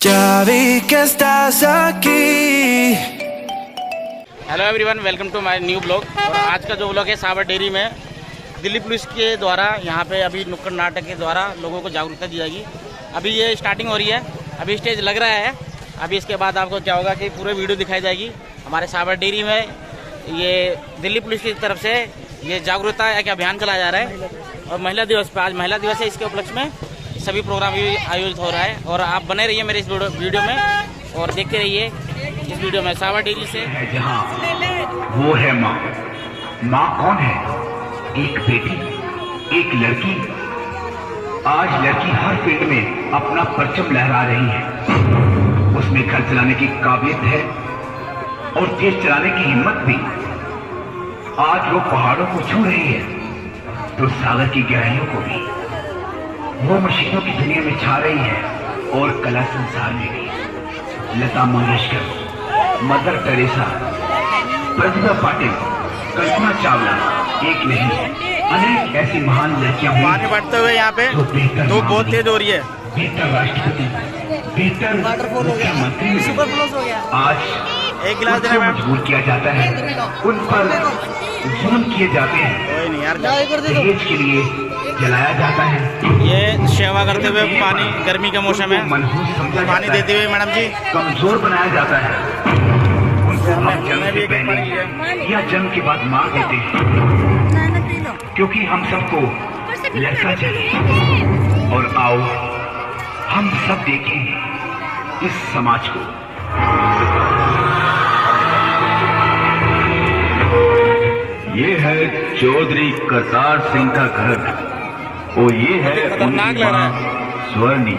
Ya vi que estás aquí. Hello everyone, welcome to my new blog. और आज का जो ब्लॉग है साबर डेयरी में दिल्ली पुलिस के द्वारा यहाँ पे अभी नुक्कड़ नाटक के द्वारा लोगों को जागरूकता दी जाएगी। अभी ये स्टार्टिंग हो रही है, अभी स्टेज लग रहा है। अभी इसके बाद आपको क्या होगा कि पूरे वीडियो दिखाई जाएगी। हमारे साबर डेयरी में ये दिल्ली पुलिस की तरफ से ये जागरूकता एक अभियान चलाया जा रहा है। और महिला दिवस पे, आज महिला दिवस है, इसके उपलक्ष्य में सभी प्रोग्राम आयोजित हो रहा है। और आप बने रहिए मेरे इस वीडियो में और देखते रहिए इस वीडियो में। साबर डेयरी से जहाँ वो है माँ। माँ कौन है? एक बेटी, एक लड़की। आज लड़की हर फील्ड में अपना परचम लहरा रही है। उसमें घर चलाने की काबिलियत है और देश चलाने की हिम्मत भी। आज वो पहाड़ों को छू रही है तो सागर की गहराइयों को भी। वो मशीनों की दुनिया में छा रही है और कला संसार में भी। लता मंगेशकर, मदर टेरेसा, प्रतिभा पाटिल, कल्पना चावला एक नहीं अनेक ऐसी महान लड़कियां हुई पानी बढ़ते हुए यहाँ पे तो बहुत तेज हो रही है। बेहतर राष्ट्रपति, बेहतर मुख्यमंत्री आज एक गिलास देना मैम। मजबूर किया जाता है, उन पर जुल्म किए जाते हैं। कोई नहीं यार, दहेज के लिए जलाया जाता है। ये सेवा करते हुए पानी, गर्मी का मौसम है, मनहूस समझा पानी जाता है। देते हुए मैडम जी कमजोर बनाया जाता है। उनको हम जन्म से पहले या जन्म के बाद मार देते हैं, क्योंकि हम सबको लड़का चाहिए। और आओ हम सब देखें इस समाज को। ये है चौधरी करतार सिंह का घर और ये है खतरनाक उनकी लग रहा मां स्वर्णी।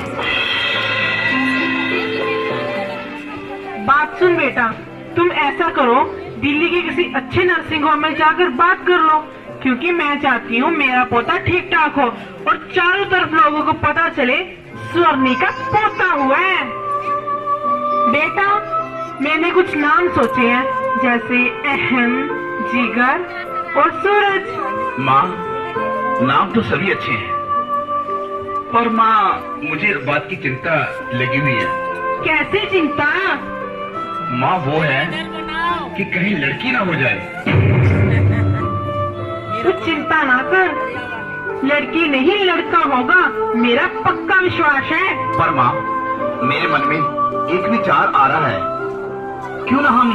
बात सुन बेटा, तुम ऐसा करो, दिल्ली के किसी अच्छे नर्सिंग होम में जाकर बात कर लो, क्योंकि मैं चाहती हूँ मेरा पोता ठीक ठाक हो और चारों तरफ लोगों को पता चले स्वर्णी का पोता हुआ है। बेटा, मैंने कुछ नाम सोचे हैं, जैसे अहम, जिगर और सूरज। माँ, नाम तो सभी अच्छे हैं, पर माँ मुझे इस बात की चिंता लगी हुई है। कैसी चिंता? माँ वो है कि कहीं लड़की ना हो जाए। तू चिंता ना कर, लड़की नहीं लड़का होगा, मेरा पक्का विश्वास है। पर माँ, मेरे मन में एक विचार आ रहा है, क्यों ना हम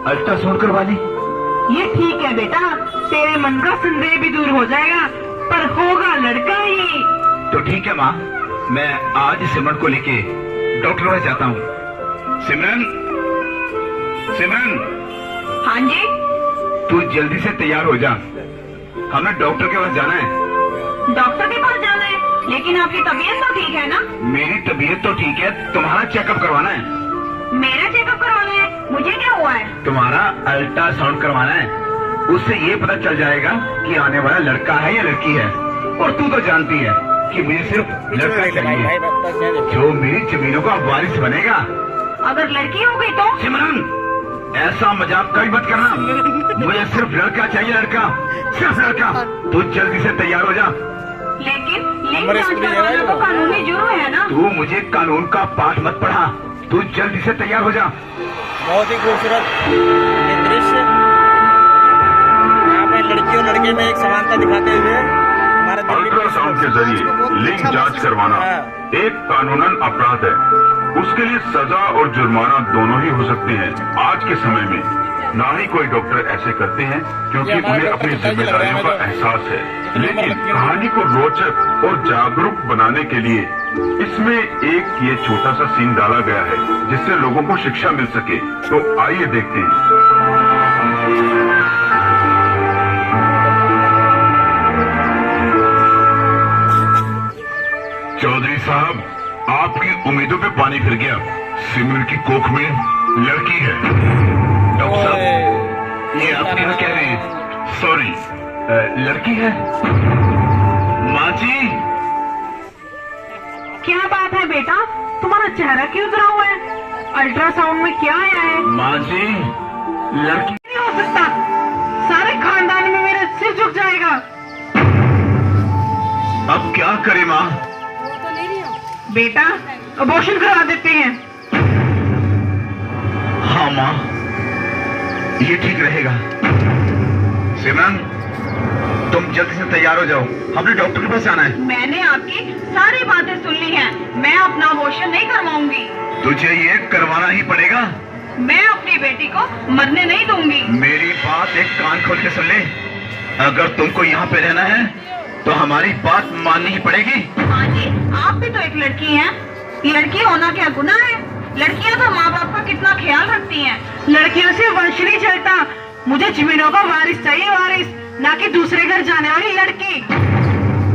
अल्ट्रासाउंड करवा लें? ये ठीक है बेटा, तेरे मन का संदेह भी दूर हो जाएगा, पर होगा लड़का ही। तो ठीक है माँ, मैं आज सिमरन को लेके डॉक्टर पास जाता हूँ। सिमरन, सिमरन, हाँ जी। तू जल्दी से तैयार हो जा, हमें डॉक्टर के पास जाना है। डॉक्टर के पास जाना है, लेकिन आपकी तबीयत तो ठीक है ना? मेरी तबीयत तो ठीक है, तुम्हारा चेकअप करवाना है। मेरा चेकअप करवाना है? मुझे क्या हुआ है? तुम्हारा अल्ट्रासाउंड करवाना है, उससे ये पता चल जाएगा कि आने वाला लड़का है या लड़की है। और तू तो जानती है कि मुझे सिर्फ लड़का चाहिए, जो मेरी जमीनों का वारिस बनेगा। अगर लड़की हो गई तो? सिमरन, ऐसा मजाक कभी मत करना। मुझे सिर्फ लड़का चाहिए, लड़का, सिर्फ लड़का। तू जल्दी से तैयार हो जा। लेकिन लिंग जांच करवाना तो कानूनी जुर्म है ना? तू मुझे कानून का पाठ मत पढ़ा, तू जल्दी से तैयार हो जा। बहुत ही खूबसूरत ये दृश्य, यहाँ पे लड़की और लड़के में एक समानता दिखाते हुए हमारे दिल्ली पुलिस अल्ट्रासाउंड के जरिए लिंग जांच करवाना एक कानूनन अपराध है। उसके लिए सजा और जुर्माना दोनों ही हो सकते हैं। आज के समय में ना ही कोई डॉक्टर ऐसे करते हैं, क्योंकि उन्हें अपनी जिम्मेदारियों का एहसास है। लेकिन कहानी को रोचक और जागरूक बनाने के लिए इसमें एक ये छोटा सा सीन डाला गया है, जिससे लोगों को शिक्षा मिल सके। तो आइए देखते हैं। चौधरी साहब, आपकी उम्मीदों पे पानी फिर गया। सिमरन की कोख में लड़की है। डॉक्टर साहब, ये आप क्या कह रहे हैं? सॉरी, लड़की है। माँ जी, क्या बात है बेटा, तुम्हारा चेहरा क्यों उतरा हुआ है? अल्ट्रासाउंड में क्या आया है? माँ जी, लड़की नहीं हो सकता, सारे खानदान में मेरा सिर झुक जाएगा। अब क्या करे माँ? बेटा, अबॉर्शन करा देते हैं। हाँ माँ, ये ठीक रहेगा। सिमरन, तुम जल्दी से तैयार हो जाओ, हमने डॉक्टर के पास जाना है। मैंने आपकी सारी बातें सुन ली हैं। मैं अपना अबॉर्शन नहीं करवाऊंगी। तुझे ये करवाना ही पड़ेगा। मैं अपनी बेटी को मरने नहीं दूंगी। मेरी बात एक कान खोल के सुन ले। अगर तुमको यहाँ पे रहना है तो हमारी बात माननी ही पड़ेगी। हाँ जी, आप भी तो एक लड़की हैं। लड़की होना क्या गुनाह है? लड़कियां तो माँ बाप का कितना ख्याल रखती हैं। लड़कियों से वंश नहीं चलता। मुझे जमीनों का वारिस चाहिए, वारिस, ना कि दूसरे घर जाने वाली लड़की।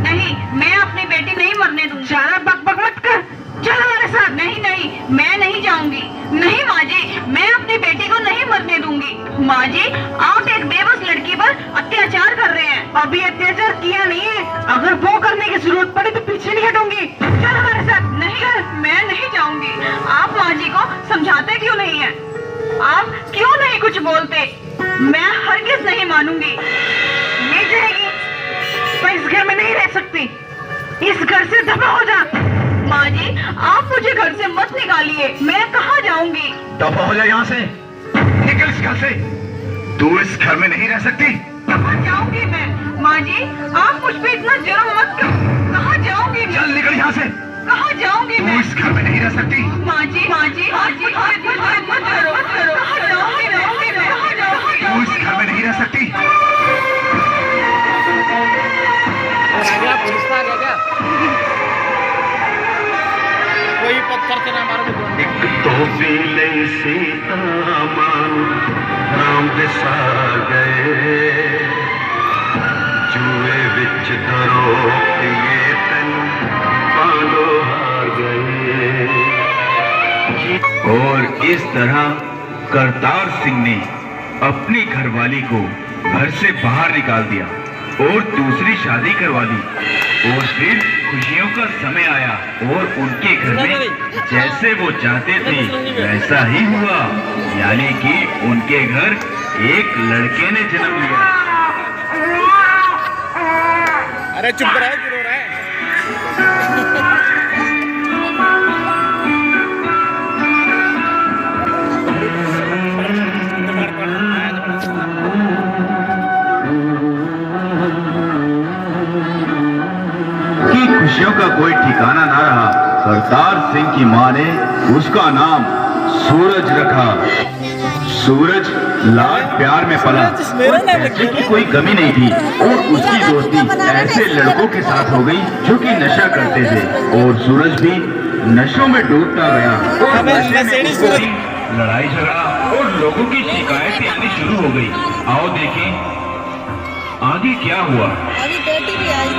नहीं, मैं अपनी बेटी नहीं मरने दूंगी। ज्यादा बकबक मत कर, चल हमारे साथ। नहीं नहीं, मैं नहीं जाऊंगी। नहीं माँ जी, मैं अपनी बेटी को नहीं मरने दूंगी। माँ जी, आप एक बेबस लड़की पर अत्याचार कर रहे हैं। अभी अत्याचार किया नहीं है, अगर वो करने की जरूरत पड़े तो पीछे नहीं हटूंगी। चल हमारे साथ। नहीं, मैं नहीं जाऊंगी। आप माँ जी को समझाते क्यों नहीं है? आप क्यों नहीं कुछ बोलते? मैं हरगिज नहीं मानूंगी। नहीं जाएगी, मैं इस घर में नहीं रह सकती। इस घर से दफा हो जा। माँ जी, आप मुझे घर से मत निकालिए। मैं कहाँ जाऊंगी? दफा हो जा यहाँ से, निकल इस घर से। तू इस घर में नहीं रह सकती। कहाँ जाऊंगी मैं? माँ जी, आप मुझ पे इतना जुर्म मत करो। कहाँ जाऊंगी मैं? चल निकल यहाँ से। कहाँ जाऊंगी तू मैं? इस घर में नहीं रह सकती। माँ जी, माँ जी, माँ जी, मत करो, मत करो। कहाँ जाऊंगी मैं? कहाँ जाऊंगी? तू इस घर में नहीं रह सकती। पुलिस आ गया क्या? कोई पत्थर से ना मारो। एक तोहफीले सीता मानू राम दे सार गए, जुए विच धरो ये तन पालो हार गए। और इस तरह करतार सिंह ने अपनी घरवाली को घर से बाहर निकाल दिया और दूसरी शादी करवा ली। और फिर खुशियों का समय आया और उनके घर में जैसे वो चाहते थे वैसा ही हुआ, यानी कि उनके घर एक लड़के ने जन्म लिया। अरे चुप रहा है, क्यों रो रहा है? खुशियों का कोई ठिकाना ना रहा। करतार सिंह की मां ने उसका नाम सूरज रखा। सूरज लाड प्यार में पला, पैसे की कोई कमी नहीं थी और उसकी दोस्ती ऐसे लड़कों के साथ हो गई जो कि नशा करते थे और सूरज भी नशों में डूबता गया। और नशे में उसको भी लड़ाई झगड़ा और लोगों की शिकायतें आनी शुरू हो गई। आओ देखें आगे क्या हुआ। अभी बेटी भी आई।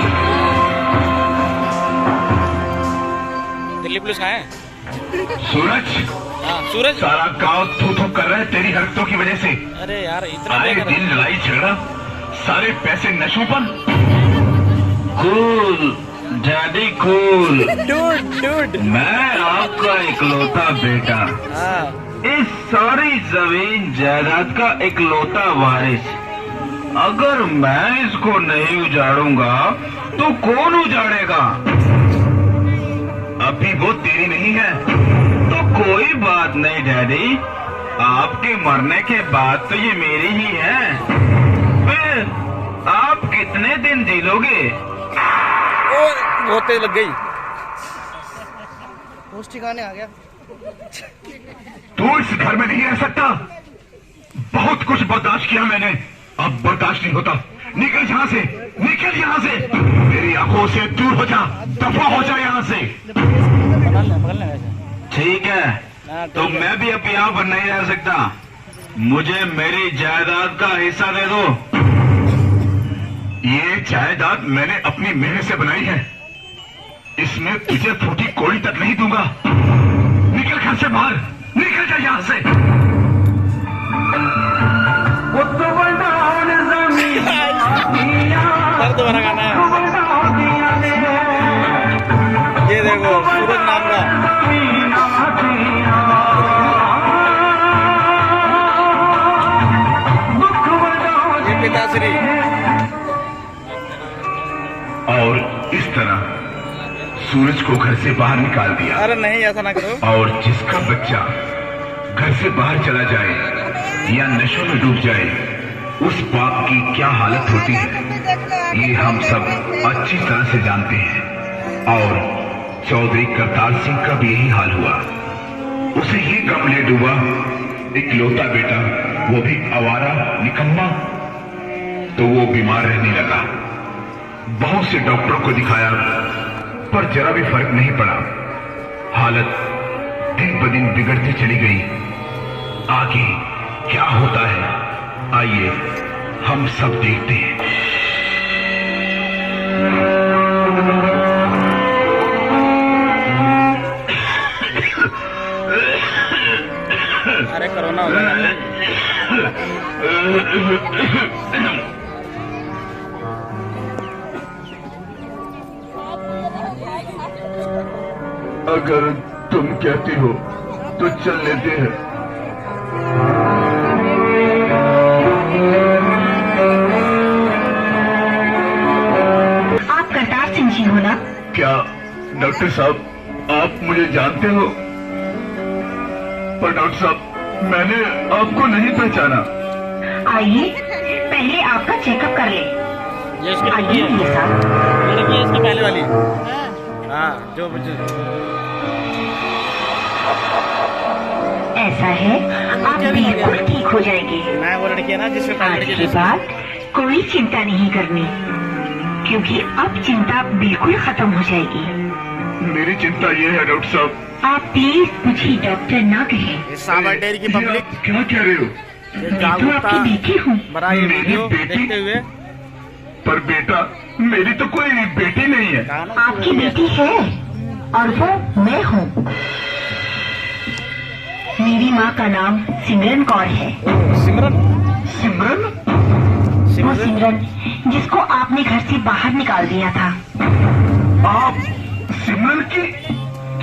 दिल्ली पुलिस कहाँ है? सूरज, हाँ सूरज। सारा गांव थू थू कर रहा है तेरी हरकतों की वजह से। अरे यार इतना आए क्या कर दिन रहा लड़ाई झगड़ा, सारे पैसे नशों पर। Cool daddy cool. डूड मैं आपका इकलौता बेटा, हाँ। इस सारी जमीन जायदाद का इकलौता वारिस। अगर मैं इसको नहीं उजाड़ूंगा तो कौन उजाड़ेगा? अभी वो तेरी नहीं है। तो कोई बात नहीं डैडी, आपके मरने के बाद तो ये मेरी ही है। फिर आप कितने दिन जी लोगे? वो तेज लग गई। उस ठिकाने आ गया। तू इस घर में नहीं रह सकता। बहुत कुछ बर्दाश्त किया मैंने, अब बर्दाश्त नहीं होता। निकल यहाँ से, निकल यहाँ से। मेरी आंखों से दूर हो जा, दफा हो जा यहाँ से। पकड़ना वैसे। ठीक है, हाँ, तो ठीक है। मैं भी अब यहाँ पर नहीं रह सकता। मुझे मेरी जायदाद का हिस्सा दे दो। ये जायदाद मैंने अपनी मेहनत से बनाई है, इसमें तुझे फूटी कोड़ी तक नहीं दूंगा। निकल घर से बाहर, निकल जा यहाँ से। सर दोबारा गाना है। ये देखो सूरज नाम का। ये पिताश्री। और इस तरह सूरज को घर से बाहर निकाल दिया। अरे नहीं, ऐसा ना करो। और जिसका बच्चा घर से बाहर चला जाए या नशों में डूब जाए, उस बाप की क्या हालत होती है ये हम सब अच्छी तरह से जानते हैं। और चौधरी करतार सिंह का भी यही हाल हुआ। उसे ये गम ले डूबा, इकलौता बेटा, वो भी आवारा निकम्मा। तो वो बीमार रहने लगा। बहुत से डॉक्टरों को दिखाया पर जरा भी फर्क नहीं पड़ा। हालत दिन ब दिन बिगड़ती चली गई। आगे क्या होता है, आइए हम सब देखते हैं। अरे कोरोना हो गया। अगर तुम कहती हो तो चल लेते हैं। आप करतार सिंह जी हो ना? क्या डॉक्टर साहब, आप मुझे जानते हो? पर डॉक्टर साहब, मैंने आपको नहीं पहचाना। आइए पहले आपका चेकअप कर ले। ये इसकी लड़की आइए है। ये साहब। ये लड़की है इसकी पहले वाली। हाँ, जो ऐसा है, आप बिल्कुल ठीक हो जाएंगे। मैं वो लड़की है ना जिसके पहले आज लड़की के बाद कोई चिंता नहीं करनी, क्योंकि अब चिंता बिल्कुल खत्म हो जाएगी। मेरी चिंता ये है डॉक्टर साहब। आप प्लीज मुझे डॉक्टर ना कहें। ये साबर डेयरी की ये पब्लिक आप क्या कह रहे हो? मैं तो आपकी बेटी हूँ। बड़ा ये मेरी वीडियो बेटी? देखते हुए पर बेटा, मेरी तो कोई बेटी नहीं है। कहा ना, आपकी बेटी है और वो मैं हूँ। मेरी माँ का नाम सिमरन कौर है। सिमरन। सिमरन? वो सिमरन जिसको आपने घर से बाहर निकाल दिया था। आप सिमरन की?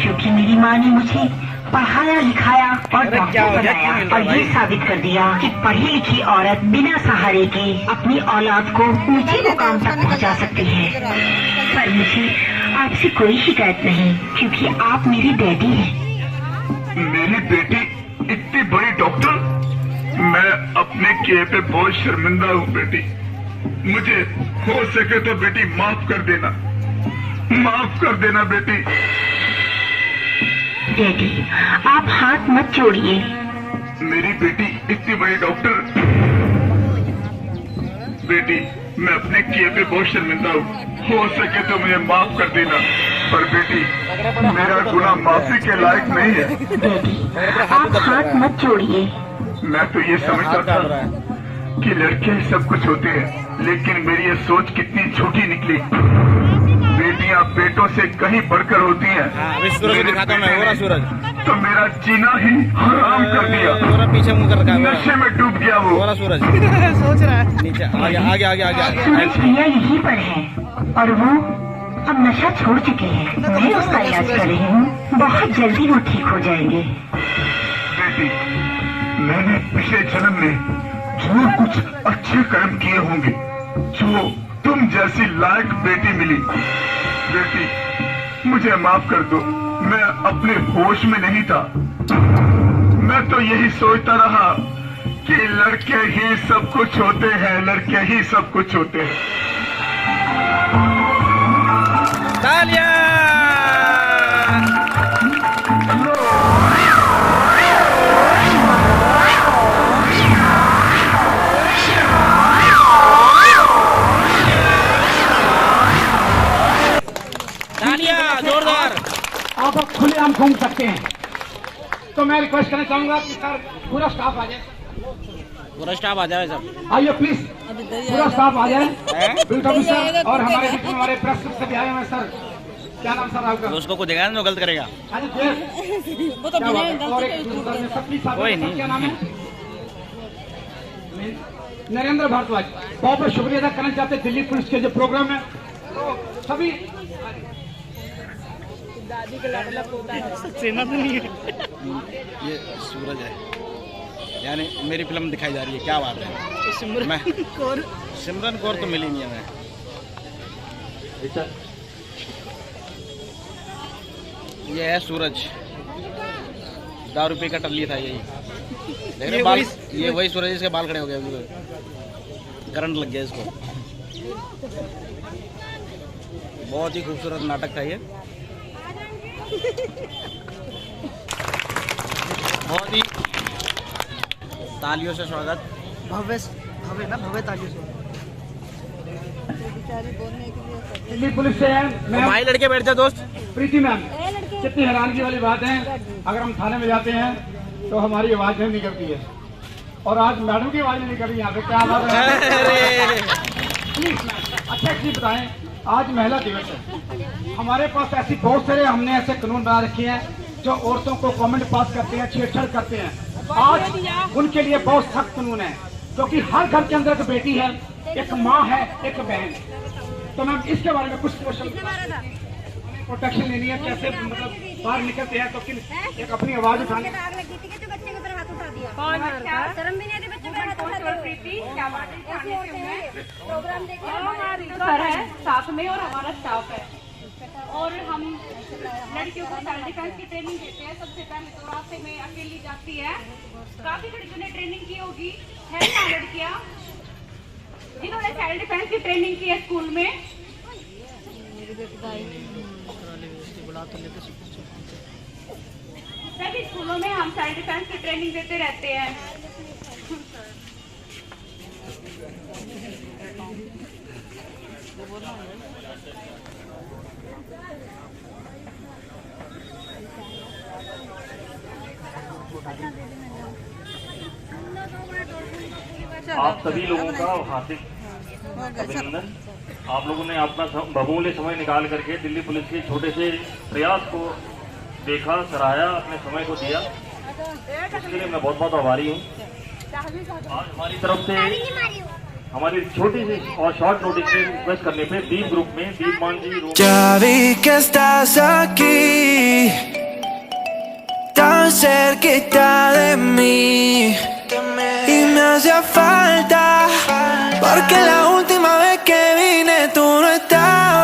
क्योंकि मेरी माँ ने मुझे पढ़ाया लिखाया और अरे क्या डॉक्टर हो गया, बनाया क्यों मिल रहा और है ये भाई? साबित कर दिया कि पढ़ी लिखी औरत बिना सहारे के अपनी औलाद को ऊंचे मुकाम तक पहुंचा सकती है। पर मुझे आपसे कोई शिकायत नहीं, क्योंकि आप मेरी डैडी हैं। मेरी बेटी इतनी बड़ी डॉक्टर? मैं अपने किए पे बहुत शर्मिंदा हूँ बेटी। मुझे हो सके तो बेटी माफ कर देना, माफ कर देना बेटी। डैडी आप हाथ मत जोड़िए। मेरी बेटी इतनी बड़ी डॉक्टर। बेटी, मैं अपने किए पे बहुत शर्मिंदा हूँ, हो सके तो मुझे माफ कर देना। पर बेटी, मेरा गुनाह माफी के लायक नहीं है। डैडी आप हाथ मत जोड़िए। मैं तो ये समझता था कि लड़के ही सब कुछ होते हैं, लेकिन मेरी ये सोच कितनी छोटी निकली। बेटियां बेटों से कहीं बढ़कर होती हैं। हाँ, अभी सूरज को दिखाता हूँ मैं। हो रहा सूरज। तो मेरा जीना ही हराम कर दिया। हो रहा पीछे मुंह कर रखा है। नशे में डूब गया हो वो। रहा सूरज। सोच रहा है। नीचे आगे आगे आगे आगे सूरज भैया यहीं पर है और वो अब नशा छोड़ चुके हैं। मैं उसका इलाज कर रही हूँ, बहुत जल्दी वो ठीक हो जाएंगे। बेटी, मैंने पिछले जन्म में जरूर कुछ अच्छे कर्म किए होंगे जो तुम जैसी लायक बेटी मिली। बेटी, मुझे माफ कर दो, मैं अपने होश में नहीं था। मैं तो यही सोचता रहा कि लड़के ही सब कुछ होते हैं, लड़के ही सब कुछ होते हैं। तालियां। जोरदार। आप अब खुलेआम घूम सकते हैं। तो मैं रिक्वेस्ट करना चाहूंगा कि सर पूरा स्टाफ आ जाए। पूरा स्टाफ आ जाए सब। आइए प्लीज, पूरा स्टाफ आ जाए। फील्ड ऑफिसर और हमारे बीच में हमारे प्रेस से भी आए हैं सर। क्या नाम सर आपका? उसको कुछ देगा ना, गलत करेगा। हाँ जी, वो तो और एक कोई नहीं। क्या नाम है? नरेंद्र भारद्वाज। बहुत बहुत शुक्रिया अदा करना चाहते हैं दिल्ली पुलिस के जो प्रोग्राम है, तो सभी ये सूरज है, यानी मेरी फिल्म दिखाई जा रही है। क्या बात है। सिमरन कौर तो मिली नहीं है। मैं ये है सूरज, ₹10 का टल्ली था यही। देख रहे बाल, ये वही सूरज, इसके बाल खड़े हो गए, करंट लग गया इसको। बहुत ही खूबसूरत नाटक था ये, बहुत ही तालियों से स्वागत। भव्य ना, भव्य तालियों से। दिल्ली पुलिस से है भाई लड़के बैठ जाओ दोस्त। प्रीति मैम, कितनी हैरानगी वाली बात है, अगर हम थाने में जाते हैं तो हमारी आवाज नहीं निकलती है, और आज मैडम की आवाज नहीं निकल रही यहाँ पे, क्या बात है? प्लीज मैम, अच्छा एक चीज बताएं, आज महिला दिवस है, हमारे पास ऐसी बहुत सारे हमने ऐसे कानून बना रखे हैं जो औरतों को कमेंट पास करते हैं, छेड़छाड़ करते हैं। आज उनके लिए बहुत सख्त कानून है, क्योंकि हर घर के अंदर एक बेटी है, एक माँ है, एक बहन। तो मैम इसके बारे में कुछ प्रोटेक्शन लेनी है, कैसे मतलब बाहर निकलते हैं तो एक अपनी आवाज उठाने। सर है साथ में और हमारा स्टाफ है, और हम लड़कियों को सेल्फ डिफेंस की ट्रेनिंग देते हैं। सबसे पहले तो रास्ते में अकेली जाती है, काफी लड़कियों ने ट्रेनिंग की होगी, है ना लड़कियां जिन्होंने सेल्फ डिफेंस की ट्रेनिंग की है स्कूल में। सभी स्कूलों में हम सेल्फ डिफेंस की ट्रेनिंग देते रहते हैं। आप सभी लोगों का हार्दिक अभिनंदन। आप लोगों ने अपना बहुमूल्य समय निकाल करके दिल्ली पुलिस के छोटे से प्रयास को देखा, सराहा, अपने समय को दिया, उसके लिए मैं बहुत बहुत आभारी हूँ। आज हमारी तरफ से हमारी छोटी सी और शॉर्ट नोटिस में रिक्वेस्ट करने पे दीप ग्रुप में दीप मान जी Ya vi que estás aquí, tan cerquita de mí, y me hacía falta, porque la